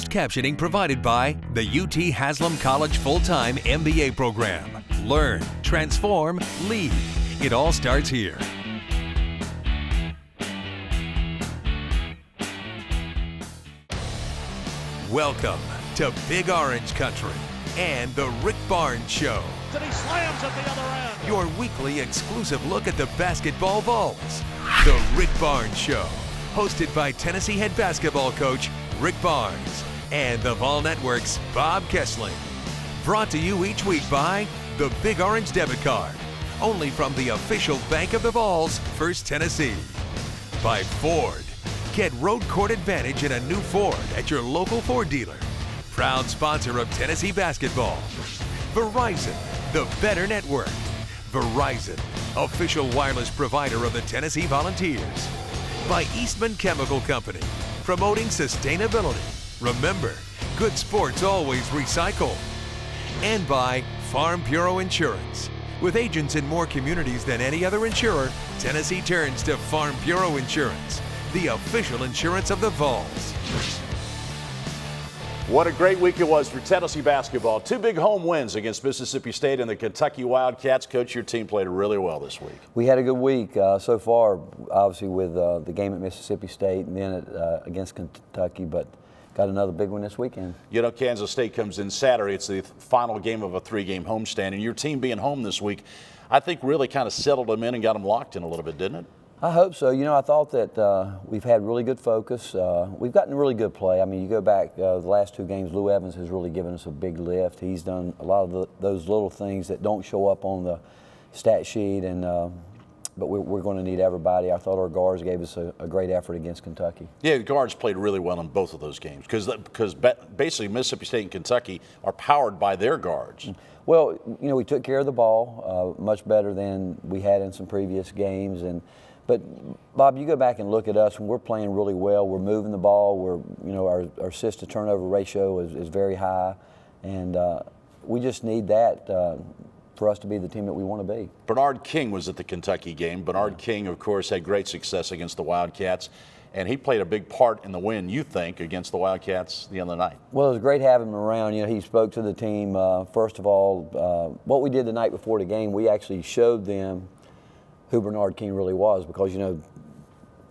Closed captioning provided by the UT Haslam College full-time MBA program. Learn, transform, lead. It all starts here. Welcome to Big Orange Country and the Rick Barnes Show. And he slams at the other end. Your weekly exclusive look at the basketball Vols. The Rick Barnes Show, hosted by Tennessee head basketball coach Rick Barnes and the Vol Network's Bob Kessling. Brought to you each week by the Big Orange Debit Card, only from the official bank of the Vols, First Tennessee. By Ford. Get road court advantage in a new Ford at your local Ford dealer. Proud sponsor of Tennessee basketball. Verizon, the better network. Verizon, official wireless provider of the Tennessee Volunteers. By Eastman Chemical Company, promoting sustainability. Remember, good sports always recycle. And by Farm Bureau Insurance. With agents in more communities than any other insurer, Tennessee turns to Farm Bureau Insurance, the official insurance of the Vols. What a great week it was for Tennessee basketball. 2 big home wins against Mississippi State and the Kentucky Wildcats. Coach, your team played really well this week. We had a good week so far, obviously with the game at Mississippi State and then against Kentucky, but got another big one this weekend. You know, Kansas State comes in Saturday. It's the final game of a 3-game homestand, and your team being home this week, I think really kind of settled them in and got them locked in a little bit, didn't it? I hope so. You know, I thought that we've had really good focus. We've gotten really good play. I mean, you go back the last 2 games, Lou Evans has really given us a big lift. He's done a lot of those little things that don't show up on the stat sheet, and but we're going to need everybody. I thought our guards gave us a great effort against Kentucky. Yeah, the guards played really well in both of those games because basically Mississippi State and Kentucky are powered by their guards. Well, you know, we took care of the ball much better than we had in some previous games, But Bob, you go back and look at us, and we're playing really well. We're moving the ball. Our assist to turnover ratio is very high, and we just need that for us to be the team that we want to be. Bernard King was at the Kentucky game. Bernard King, of course, had great success against the Wildcats, and he played a big part in the win, you think, against the Wildcats the other night. Well, it was great having him around. You know, he spoke to the team. First of all, what we did the night before the game, we actually showed them who Bernard King really was, because, you know,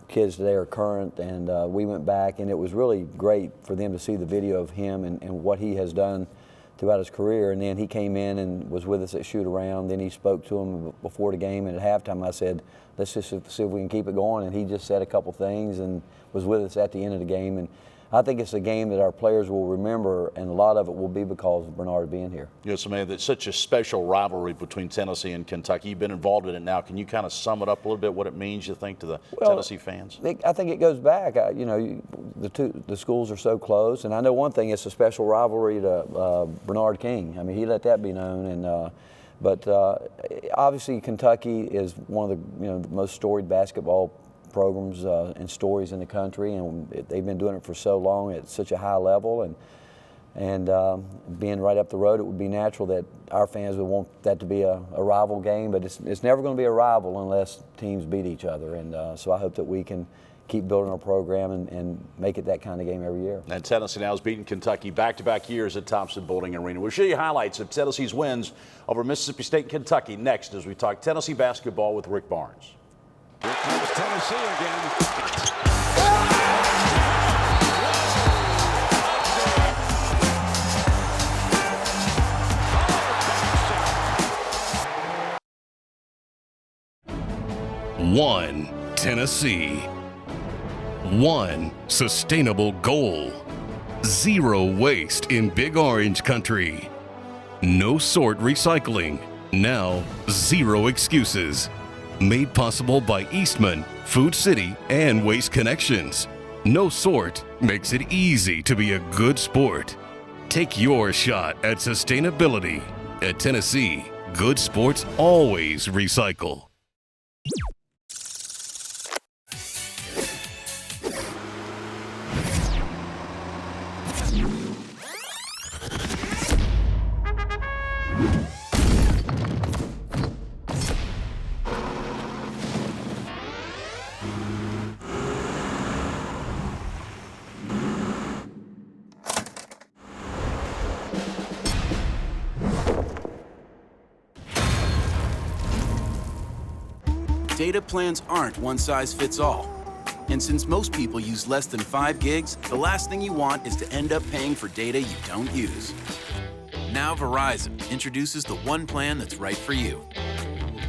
kids today are current, and we went back, and it was really great for them to see the video of him and what he has done throughout his career. And then he came in and was with us at shoot around. Then he spoke to him before the game, and at halftime I said, let's just see if we can keep it going. And he just said a couple things and was with us at the end of the game. And I think it's a game that our players will remember, and a lot of it will be because of Bernard being here. Yes, man, that's such a special rivalry between Tennessee and Kentucky. You've been involved in it now. Can you kind of sum it up a little bit, what it means, you think, to the Tennessee fans? I think it goes back. You know, the schools are so close, and I know one thing, it's a special rivalry to Bernard King. I mean, he let that be known, and but obviously Kentucky is one of the most storied basketball programs and stories in the country, and they've been doing it for so long at such a high level, and being right up the road, it would be natural that our fans would want that to be a rival game, but it's never going to be a rival unless teams beat each other, and so I hope that we can keep building our program and make it that kind of game every year. And Tennessee now has beaten Kentucky back-to-back years at Thompson Bowling Arena. We'll show you highlights of Tennessee's wins over Mississippi State and Kentucky next as we talk Tennessee basketball with Rick Barnes. Here comes Tennessee again. One Tennessee. One sustainable goal. 0 waste in Big Orange Country. No sort recycling. Now 0 excuses. Made possible by Eastman, Food City, and Waste Connections. No sort makes it easy to be a good sport. Take your shot at sustainability. At Tennessee, good sports always recycle. Data plans aren't one size fits all. And since most people use less than 5 gigs, the last thing you want is to end up paying for data you don't use. Now Verizon introduces the one plan that's right for you.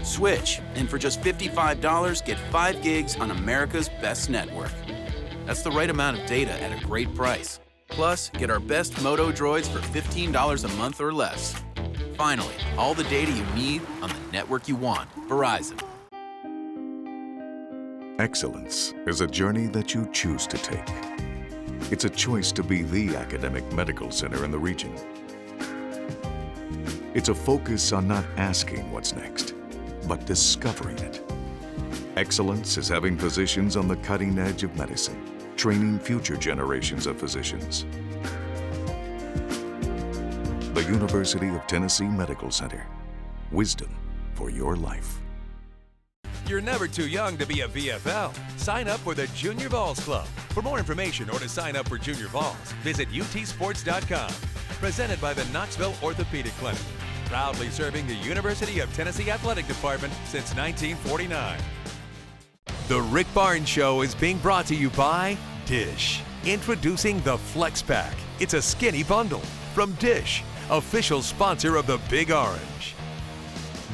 Switch, and for just $55, get 5 gigs on America's best network. That's the right amount of data at a great price. Plus, get our best Moto droids for $15 a month or less. Finally, all the data you need on the network you want. Verizon. Excellence is a journey that you choose to take. It's a choice to be the academic medical center in the region. It's a focus on not asking what's next, but discovering it. Excellence is having physicians on the cutting edge of medicine, training future generations of physicians. The University of Tennessee Medical Center. Wisdom for your life. You're never too young to be a VFL. Sign up for the Junior Vols Club. For more information or to sign up for Junior Vols, visit utsports.com. Presented by the Knoxville Orthopedic Clinic. Proudly serving the University of Tennessee Athletic Department since 1949. The Rick Barnes Show is being brought to you by Dish. Introducing the Flex Pack. It's a skinny bundle from Dish, official sponsor of the Big Orange.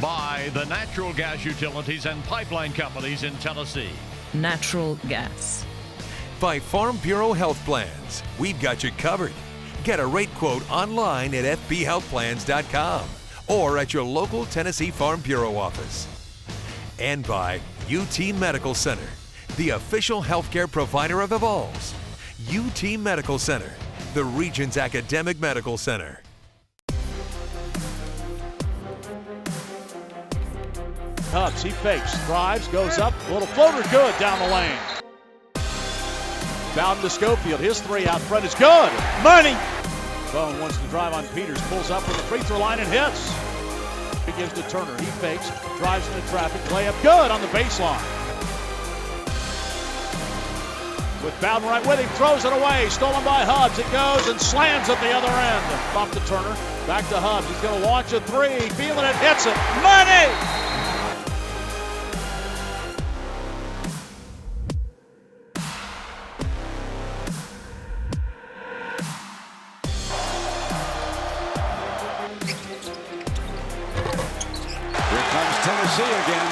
By the natural gas utilities and pipeline companies in Tennessee. Natural gas. By Farm Bureau Health Plans. We've got you covered. Get a rate quote online at fbhealthplans.com or at your local Tennessee Farm Bureau office. And by UT Medical Center, the official healthcare provider of the Vols. UT Medical Center, the region's academic medical center. Hubbs, he fakes, drives, goes up, little floater good down the lane. Bowden to Schofield, his 3 out front is good. Money! Bone wants to drive on Peters, pulls up from the free throw line and hits. He gives to Turner, he fakes, drives into traffic, layup good on the baseline. With Bowden right with him, throws it away, stolen by Hubbs, it goes and slams at the other end. Off to Turner, back to Hubbs, he's going to launch a 3, feeling it, hits it, money! Tennessee again.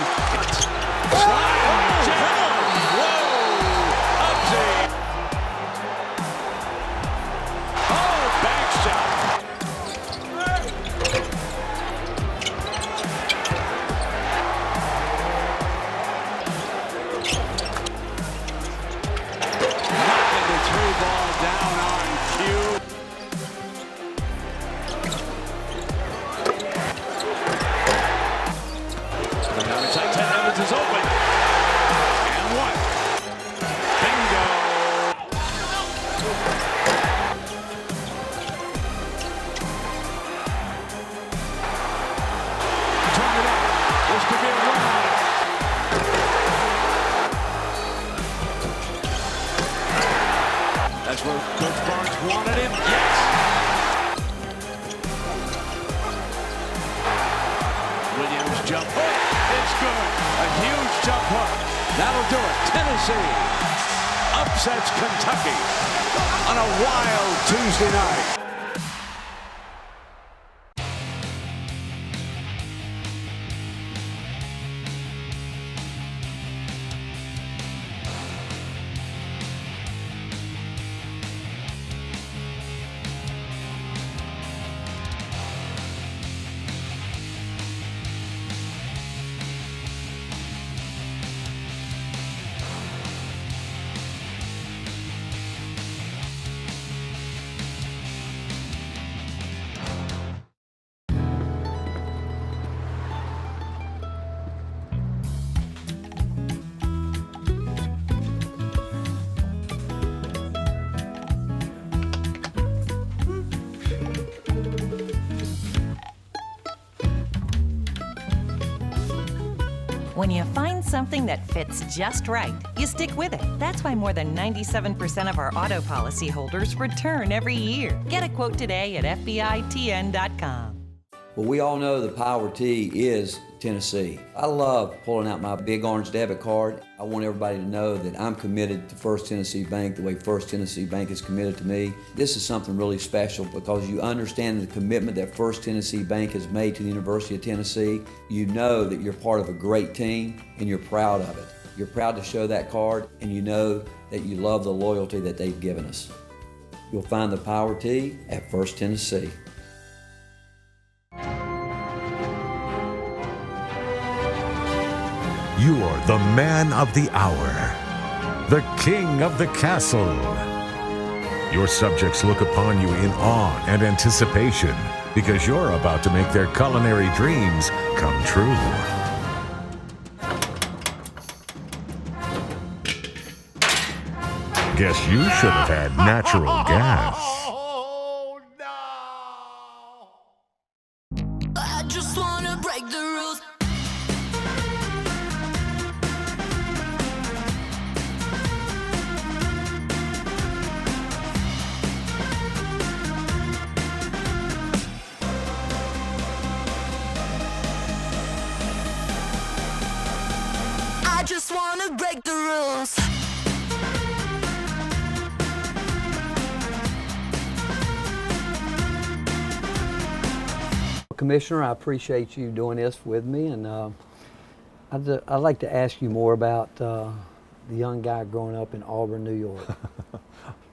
Knocking the 3 ball down on cue. Is open. And 1. Bingo. Turn it up. This could be a run on it. That's where Coach Barnes wanted it. Yes. Williams jump hook. It's good. A huge jump hook. That'll do it. Tennessee upsets Kentucky on a wild Tuesday night. When you find something that fits just right, you stick with it. That's why more than 97% of our auto policy holders return every year. Get a quote today at FBITN.com. Well, we all know the Power Tee is Tennessee. I love pulling out my Big Orange debit card. I want everybody to know that I'm committed to First Tennessee Bank the way First Tennessee Bank is committed to me. This is something really special because you understand the commitment that First Tennessee Bank has made to the University of Tennessee. You know that you're part of a great team and you're proud of it. You're proud to show that card, and you know that you love the loyalty that they've given us. You'll find the Power T at First Tennessee. You are the man of the hour, the king of the castle. Your subjects look upon you in awe and anticipation because you're about to make their culinary dreams come true. Guess you should have had natural gas. Oh, no! I just wanna break the rules. I just wanna break the rules. Commissioner, I appreciate you doing this with me, and I'd like to ask you more about the young guy growing up in Auburn, New York. It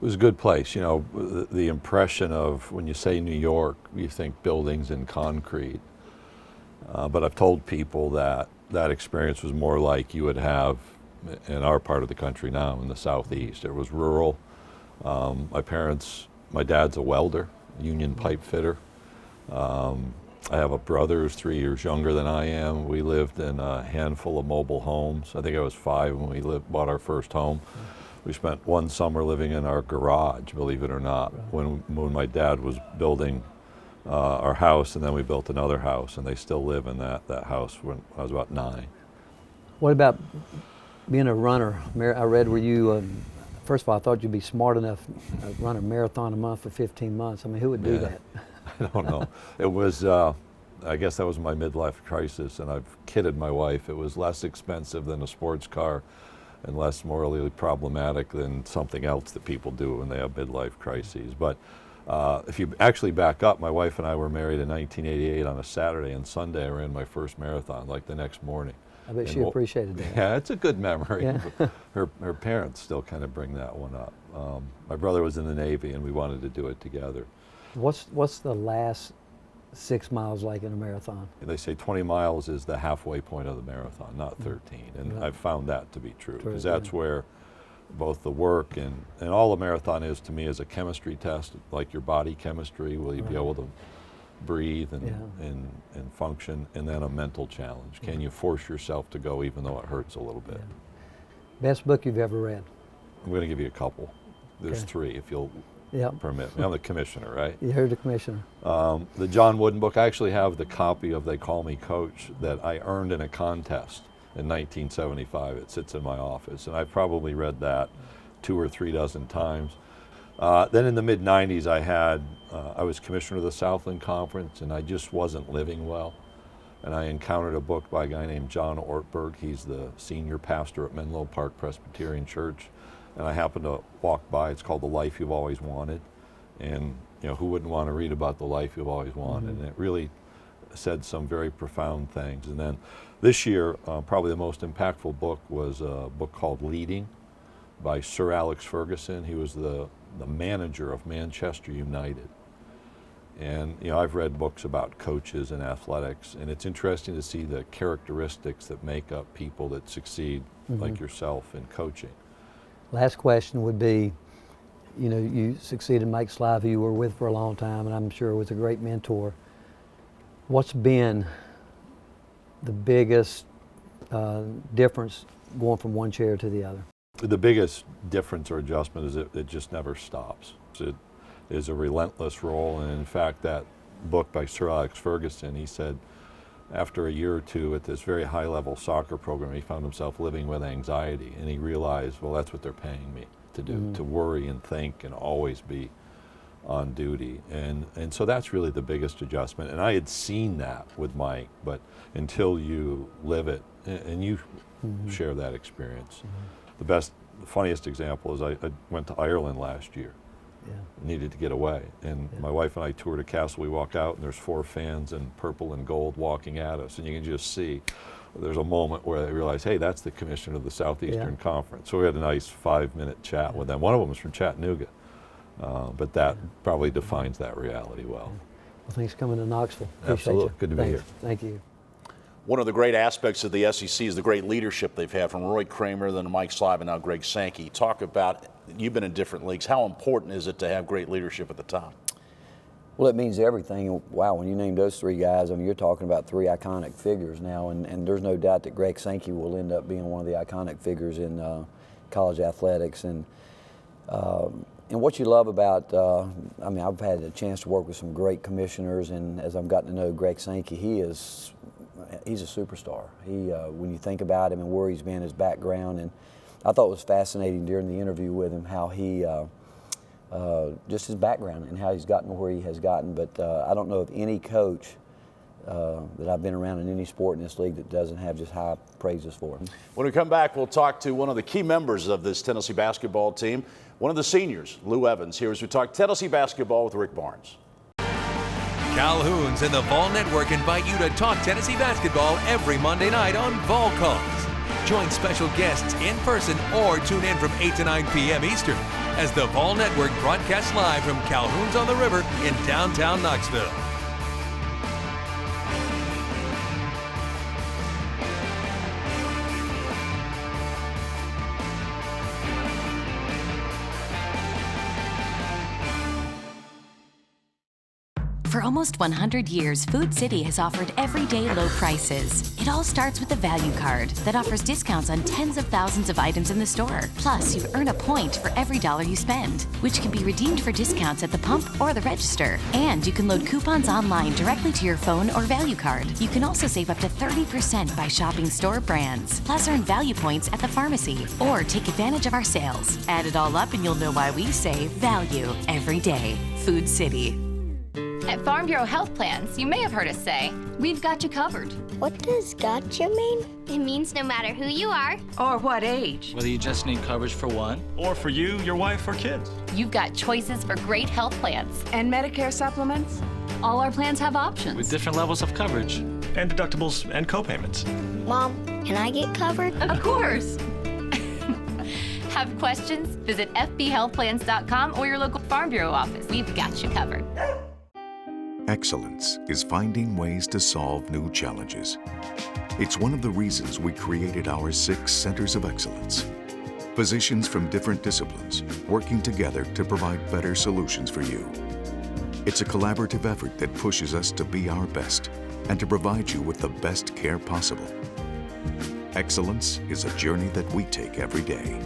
was a good place. You know, the impression of when you say New York, you think buildings and concrete. But I've told people that that experience was more like you would have in our part of the country now, in the Southeast. It was rural. My dad's a welder, union pipe fitter. I have a brother who's 3 years younger than I am. We lived in a handful of mobile homes. I think I was 5 when we bought our first home. We spent one summer living in our garage, believe it or not, when my dad was building our house, and then we built another house, and they still live in that house when I was about 9. What about being a runner? I read where you, first of all, I thought you'd be smart enough to run a marathon a month for 15 months. I mean, who would do that? I don't know. It was, I guess that was my midlife crisis, and I've kidded my wife. It was less expensive than a sports car and less morally problematic than something else that people do when they have midlife crises. But if you actually back up, my wife and I were married in 1988 on a Saturday, and Sunday I ran my first marathon, like the next morning. I bet she appreciated that. Yeah, it's a good memory. Yeah. Her parents still kind of bring that one up. My brother was in the Navy, and we wanted to do it together. What's the last 6 miles like in a marathon? They say 20 miles is the halfway point of the marathon, not 13. And I've found that to be true, because that's where both the work and all a marathon is to me is a chemistry test, like your body chemistry. Will you be able to breathe and function? And then a mental challenge. Can you force yourself to go even though it hurts a little bit? Best book you've ever read? I'm going to give you a couple. There's 3 if you'll permit me. I'm the commissioner, right? You heard the commissioner. The John Wooden book, I actually have the copy of They Call Me Coach that I earned in a contest in 1975. It sits in my office, and I've probably read that 2 or 3 dozen times. Then in the mid-90s, I was commissioner of the Southland Conference, and I just wasn't living well. And I encountered a book by a guy named John Ortberg. He's the senior pastor at Menlo Park Presbyterian Church. And I happened to walk by. It's called The Life You've Always Wanted. And who wouldn't want to read about the life you've always wanted? And it really said some very profound things. And then this year, probably the most impactful book was a book called Leading by Sir Alex Ferguson. He was the manager of Manchester United. And I've read books about coaches and athletics, and it's interesting to see the characteristics that make up people that succeed, like yourself, in coaching. Last question would be, you succeeded Mike Slive, who you were with for a long time, and I'm sure was a great mentor. What's been the biggest difference going from one chair to the other? The biggest difference or adjustment is it just never stops. It is a relentless role, and in fact, that book by Sir Alex Ferguson, he said after a year or two at this very high-level soccer program, he found himself living with anxiety, and he realized, well, that's what they're paying me to do, to worry and think and always be on duty. And so that's really the biggest adjustment. And I had seen that with Mike, but until you live it and you share that experience. The funniest example is I went to Ireland last year. Needed to get away. And my wife and I toured a castle. We walk out and there's 4 fans in purple and gold walking at us. And you can just see there's a moment where they realize, hey, that's the commissioner of the Southeastern Conference. So we had a nice 5-minute chat with them. One of them was from Chattanooga. But that probably defines that reality well. Well, thanks for coming to Knoxville. Appreciate Absolutely. You. Good to be here. Thank you. One of the great aspects of the SEC is the great leadership they've had from Roy Kramer, then Mike Slive, and now Greg Sankey. Talk about, you've been in different leagues. How important is it to have great leadership at the top? Well, it means everything. Wow, when you name those 3 guys, I mean, you're talking about 3 iconic figures now, and there's no doubt that Greg Sankey will end up being one of the iconic figures in college athletics. And what you love about, I mean, I've had a chance to work with some great commissioners, and as I've gotten to know Greg Sankey, he's a superstar. When you think about him and where he's been, his background, and I thought it was fascinating during the interview with him how he, just his background and how he's gotten to where he has gotten. But I don't know of any coach that I've been around in any sport in this league that doesn't have just high praises for him. When we come back, we'll talk to one of the key members of this Tennessee basketball team, one of the seniors, Lou Evans, here as we talk Tennessee basketball with Rick Barnes. Calhoun's and the Vol Network invite you to talk Tennessee basketball every Monday night on Vol Calls. Join special guests in person or tune in from 8 to 9 p.m. Eastern as the Vol Network broadcasts live from Calhoun's on the River in downtown Knoxville. For almost 100 years, Food City has offered everyday low prices. It all starts with the Value Card that offers discounts on tens of thousands of items in the store. Plus, you earn a point for every dollar you spend, which can be redeemed for discounts at the pump or the register. And you can load coupons online directly to your phone or Value Card. You can also save up to 30% by shopping store brands. Plus, earn value points at the pharmacy or take advantage of our sales. Add it all up and you'll know why we say value every day. Food City. At Farm Bureau Health Plans, you may have heard us say, we've got you covered. What does gotcha mean? It means no matter who you are or what age, whether you just need coverage for one or for you, your wife, or kids, you've got choices for great health plans. And Medicare supplements? All our plans have options with different levels of coverage and deductibles and co-payments. Mom, can I get covered? Of course. Have questions? Visit fbhealthplans.com or your local Farm Bureau office. We've got you covered. Excellence is finding ways to solve new challenges. It's one of the reasons we created our 6 centers of excellence. Physicians from different disciplines working together to provide better solutions for you. It's a collaborative effort that pushes us to be our best and to provide you with the best care possible. Excellence is a journey that we take every day.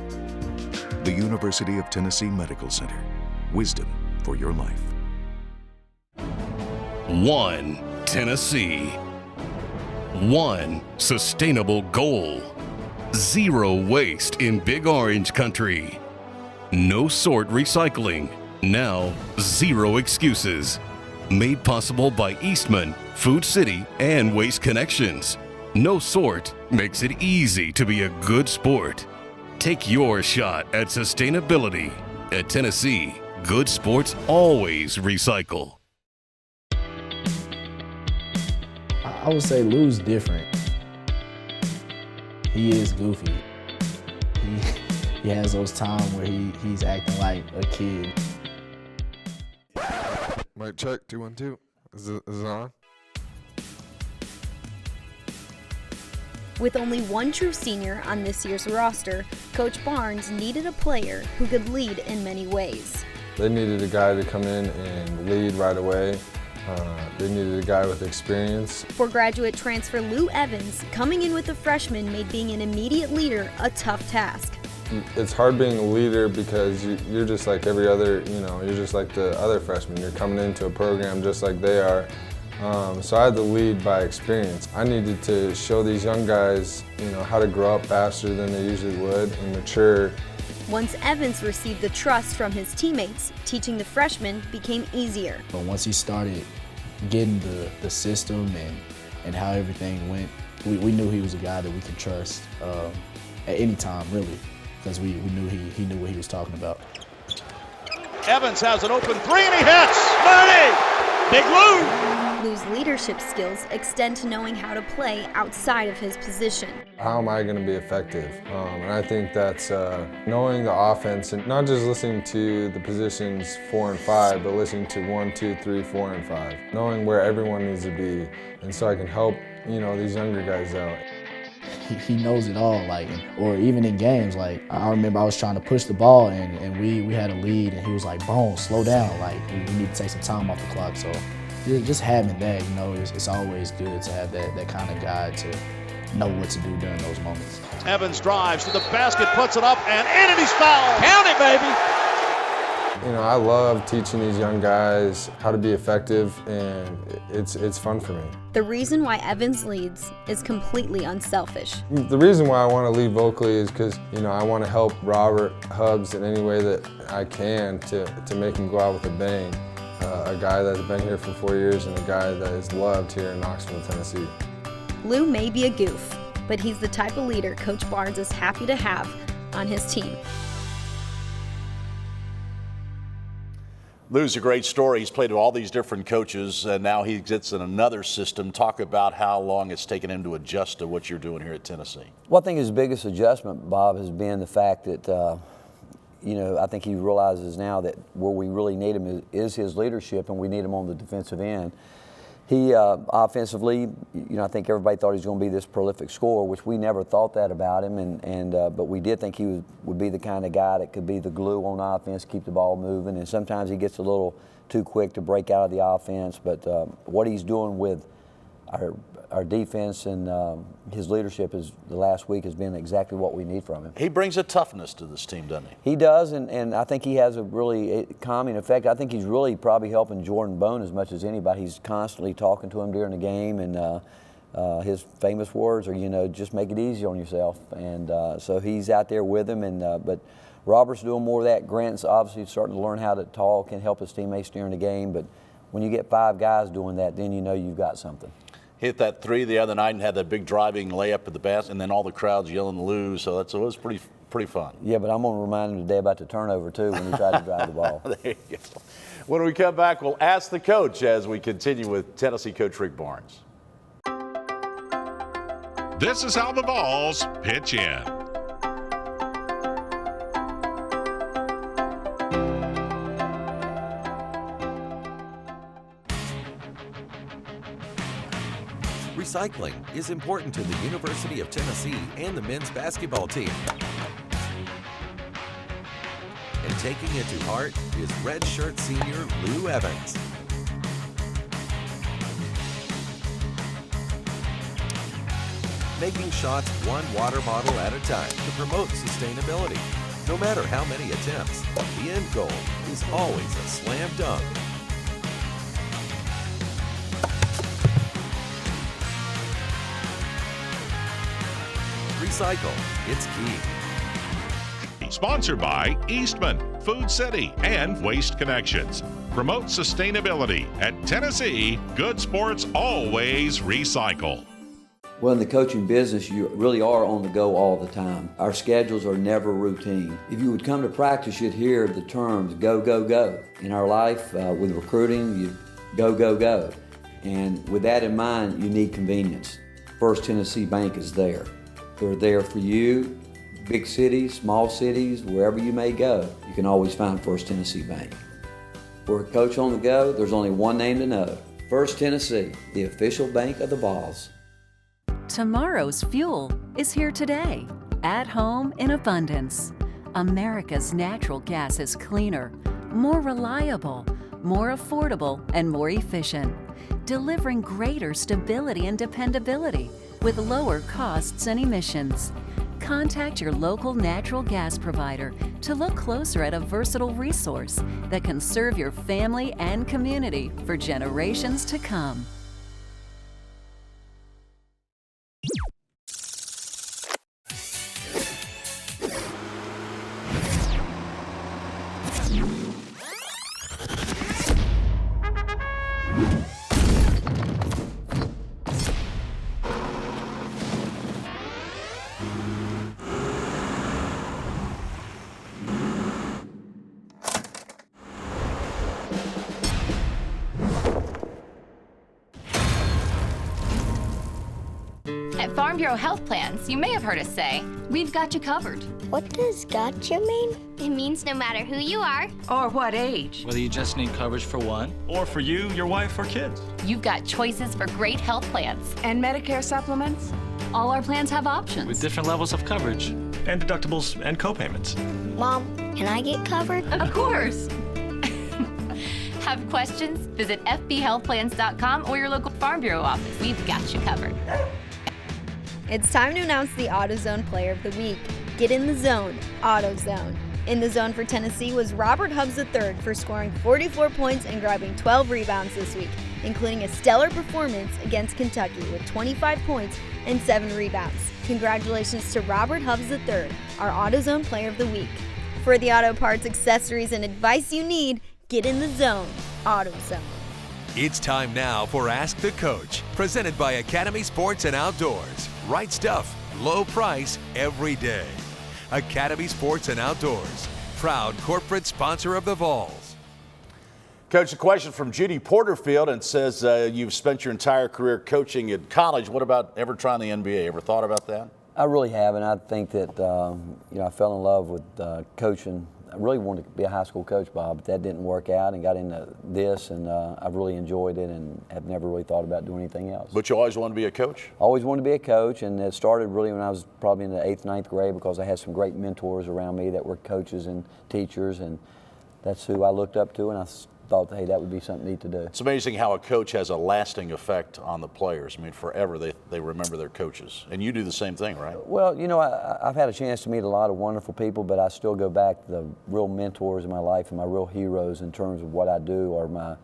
The University of Tennessee Medical Center. Wisdom for your life. 1 Tennessee. 1 sustainable goal. 0 waste in Big Orange Country. No sort recycling. Now 0 excuses. Made possible by Eastman, Food City, and Waste Connections. No sort makes it easy to be a good sport. Take your shot at sustainability. At Tennessee, good sports always recycle. I would say Lou's different. He is goofy. He has those times where he's acting like a kid. Mic check, 2 1 2. Is it on? With only one true senior on this year's roster, Coach Barnes needed a player who could lead in many ways. They needed a guy to come in and lead right away. They needed a guy with experience. For graduate transfer Lou Evans, coming in with a freshman made being an immediate leader a tough task. It's hard being a leader because you're just like every other, you're just like the other freshmen. You're coming into a program just like they are. So I had to lead by experience. I needed to show these young guys, how to grow up faster than they usually would and mature Once Evans received the trust from his teammates, teaching the freshmen became easier. But once he started getting the system and how everything went, we knew he was a guy that we could trust at any time, really, because we knew he knew what he was talking about. Evans has an open three and he hits. Money! Big Lou! Lou's leadership skills extend to knowing how to play outside of his position. How am I going to be effective? And I think that's knowing the offense and not just listening to the positions 4 and 5, but listening to 1, 2, 3, 4, and 5. Knowing where everyone needs to be, and so I can help, these younger guys out. He knows it all, or even in games, I remember I was trying to push the ball and we had a lead and he was like, Bones, slow down, we need to take some time off the clock. So just having that, it's always good to have that kind of guy to know what to do during those moments. Evans drives to the basket, puts it up, and in and he's fouled. Count it, baby! I love teaching these young guys how to be effective, and it's fun for me. The reason why Evans leads is completely unselfish. The reason why I want to lead vocally is because, I want to help Robert Hubbs in any way that I can to make him go out with a bang. A guy that's been here for 4 years and a guy that is loved here in Knoxville, Tennessee. Lou may be a goof, but he's the type of leader Coach Barnes is happy to have on his team. Lou's a great story. He's played with all these different coaches, and now he gets in another system. Talk about how long it's taken him to adjust to what you're doing here at Tennessee. Well, I think his biggest adjustment, Bob, has been the fact that, I think he realizes now that where we really need him is his leadership, and we need him on the defensive end. He, offensively, I think everybody thought he was going to be this prolific scorer, which we never thought that about him, but we did think he would be the kind of guy that could be the glue on offense, keep the ball moving, and sometimes he gets a little too quick to break out of the offense, but what he's doing with our defense and his leadership the last week has been exactly what we need from him. He brings a toughness to this team, doesn't he? He does, and I think he has a really calming effect. I think he's really probably helping Jordan Bone as much as anybody. He's constantly talking to him during the game, and his famous words are, just make it easy on yourself. And so he's out there with him, but Robert's doing more of that. Grant's obviously starting to learn how to talk and help his teammates during the game, but when you get 5 guys doing that, then you've got something. Hit that 3 the other night and had that big driving layup at the basket, and then all the crowds yelling Lou, so it was pretty fun. Yeah, but I'm going to remind him today about the turnover, too, when he tried to drive the ball. There you go. When we come back, we'll ask the coach as we continue with Tennessee coach Rick Barnes. This is how the Vols pitch in. Recycling is important to the University of Tennessee and the men's basketball team. And taking it to heart is redshirt senior Lou Evans. Making shots one water bottle at a time to promote sustainability. No matter how many attempts, the end goal is always a slam dunk. Recycle, it's key. Sponsored by Eastman, Food City, and Waste Connections. Promote sustainability at Tennessee. Good sports always recycle. Well, in the coaching business, you really are on the go all the time. Our schedules are never routine. If you would come to practice, you'd hear the terms go, go, go. In our life, with recruiting, you go, go, go. And with that in mind, you need convenience. First Tennessee Bank is there. They're there for you, big cities, small cities, wherever you may go. You can always find First Tennessee Bank. For a coach on the go, there's only one name to know. First Tennessee, the official bank of the Vols. Tomorrow's fuel is here today, at home in abundance. America's natural gas is cleaner, more reliable, more affordable, and more efficient, delivering greater stability and dependability with lower costs and emissions. Contact your local natural gas provider to look closer at a versatile resource that can serve your family and community for generations to come. At Farm Bureau Health Plans, you may have heard us say, we've got you covered. What does gotcha mean? It means no matter who you are or what age. Whether you just need coverage for one, or for you, your wife, or kids. You've got choices for great health plans. And Medicare supplements? All our plans have options. With different levels of coverage, and deductibles, and co-payments. Mom, can I get covered? Of course. Have questions? Visit fbhealthplans.com or your local Farm Bureau office. We've got you covered. It's time to announce the AutoZone Player of the Week. Get in the zone, AutoZone. In the zone for Tennessee was Robert Hubbs III for scoring 44 points and grabbing 12 rebounds this week, including a stellar performance against Kentucky with 25 points and 7 rebounds. Congratulations to Robert Hubbs III, our AutoZone Player of the Week. For the auto parts, accessories, and advice you need, get in the zone, AutoZone. It's time now for Ask the Coach, presented by Academy Sports and Outdoors. Right stuff, low price, every day. Academy Sports and Outdoors, proud corporate sponsor of the Vols. Coach, a question from Judy Porterfield, and says you've spent your entire career coaching at college. What about ever trying the NBA? Ever thought about that? I really haven't. I think that I fell in love with coaching. I really wanted to be a high school coach, Bob, but that didn't work out, and got into this, and I've really enjoyed it and have never really thought about doing anything else. But you always wanted to be a coach? Always wanted to be a coach, and it started really when I was probably in the 8th, 9th grade, because I had some great mentors around me that were coaches and teachers, and that's who I looked up to, and I thought, hey, that would be something neat to do. It's amazing how a coach has a lasting effect on the players. I mean, forever they remember their coaches. And you do the same thing, right? Well, I've had a chance to meet a lot of wonderful people, but I still go back to the real mentors in my life and my real heroes in terms of what I do are my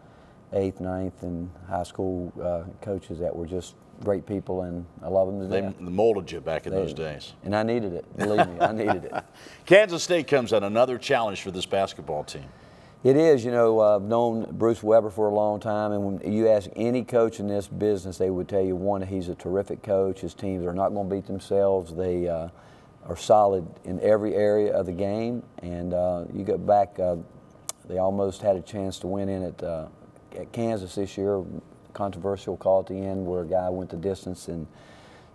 8th, 9th, and high school coaches that were just great people, and I love them to death. They molded you back in those days. And I needed it. Believe me, I needed it. Kansas State comes at another challenge for this basketball team. It is. I've known Bruce Weber for a long time, and when you ask any coach in this business, they would tell you, one, he's a terrific coach. His teams are not going to beat themselves. They are solid in every area of the game, and you go back, they almost had a chance to win in at Kansas this year. Controversial call at the end where a guy went the distance and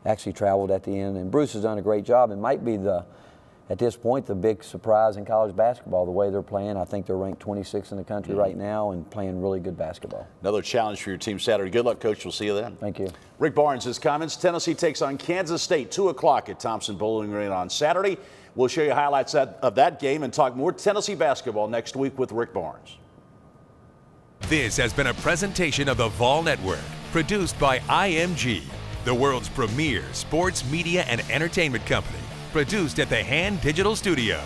actually traveled at the end, and Bruce has done a great job. It might be at this point, the big surprise in college basketball, the way they're playing. I think they're ranked 26 in the country right now and playing really good basketball. Another challenge for your team Saturday. Good luck, Coach. We'll see you then. Thank you. Rick Barnes, his comments. Tennessee takes on Kansas State, 2 o'clock at Thompson Bowling Arena on Saturday. We'll show you highlights of that game and talk more Tennessee basketball next week with Rick Barnes. This has been a presentation of the Vol Network, produced by IMG, the world's premier sports media and entertainment company. Produced at the Hand Digital Studio.